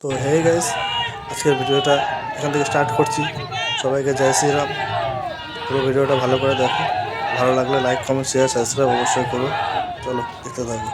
তো hey guys, আজকের ভিডিওটা এখান থেকে স্টার্ট করছি। সবাইকে জয় শ্রীরাম। পুরো ভিডিওটা ভালো করে দেখো, ভালো লাগলে লাইক কমেন্ট শেয়ার সাবস্ক্রাইব অবশ্যই করো। চলো দেখতে থাকো।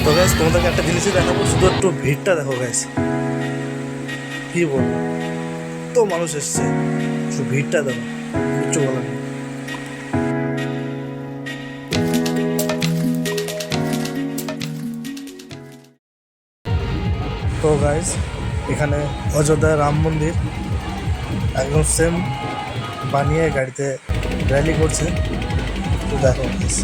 তো গ্যাস, তোমাদেরকে একটা জিনিসই দেখাবো, শুধু একটু ভিড়টা দেখো গ্যাস। কি বলবো, তো মানুষ এসছে, শুধু ভিড়টা দেখো, কিচ্ছু বলার নেই। তো গাইস, এখানে অযোধ্যা রাম মন্দির একদম সেম বানিয়ে গাড়িতে র্যালি করছে। তো দেখো guys।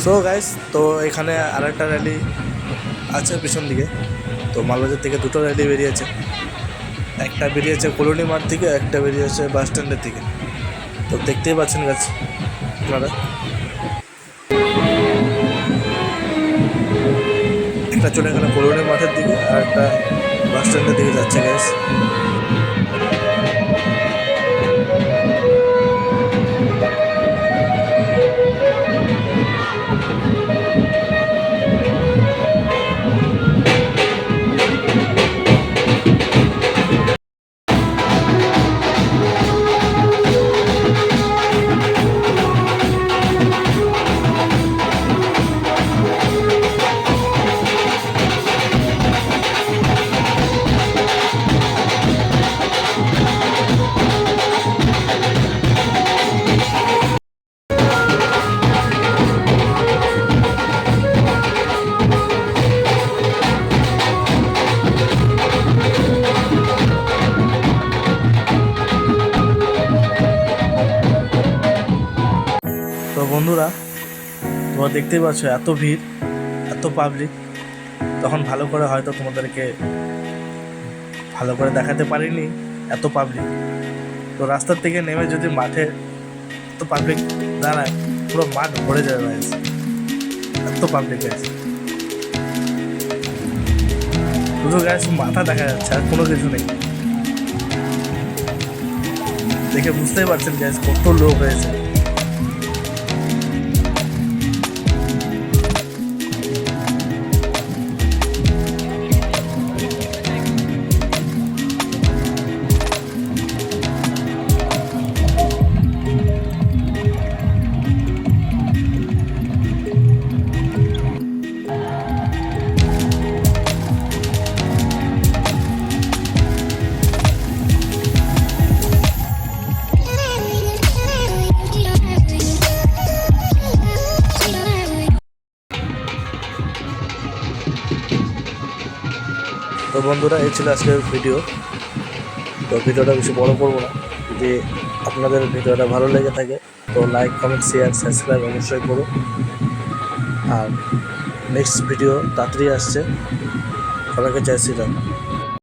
সো গাইস, তো এখানে আরেকটা র্যালি আছে পিছন দিকে। তো মালবাজার থেকে দুটো র্যালি বেরিয়েছে, একটা বেরিয়েছে কলোনি মাঠ থেকে, একটা বেরিয়েছে বাস স্ট্যান্ডের থেকে। তো দেখতেই পাচ্ছেন গাছ আপনারা, একটা চলে গেল কলোনি মাঠের দিকে আর একটা বাস স্ট্যান্ডের দিকে যাচ্ছে গ্যাস। তো বন্ধুরা, তোমরা দেখতেই পাচ্ছ এত ভিড়, এত পাবলিক। তখন ভালো করে হয়তো তোমাদেরকে ভালো করে দেখাতে পারিনি, এত পাবলিক। তো রাস্তার থেকে নেমে যদি মাঠে এত পাবলিক দাঁড়ায়, পুরো মাঠ ভরে যাবে ভাই, এত পাবলিক আছে। শুধু গ্যাস মাথা দেখা যাচ্ছে, আর কোনো কিছু নেই। দেখে বুঝতেই পারছেন গ্যাস কত লোক হয়েছে। তো বন্ধুরা, এই ছিল আজকের ভিডিও। তো ভিডিওটা বেশি বড় করবো না। যদি আপনাদের ভিডিওটা ভালো লেগে থাকে তো লাইক, কমেন্ট, শেয়ার, সাবস্ক্রাইব অবশ্যই করো। আর নেক্সট ভিডিও তাড়াতাড়ি আসছে। সবাইকে জয় শ্রীরাম।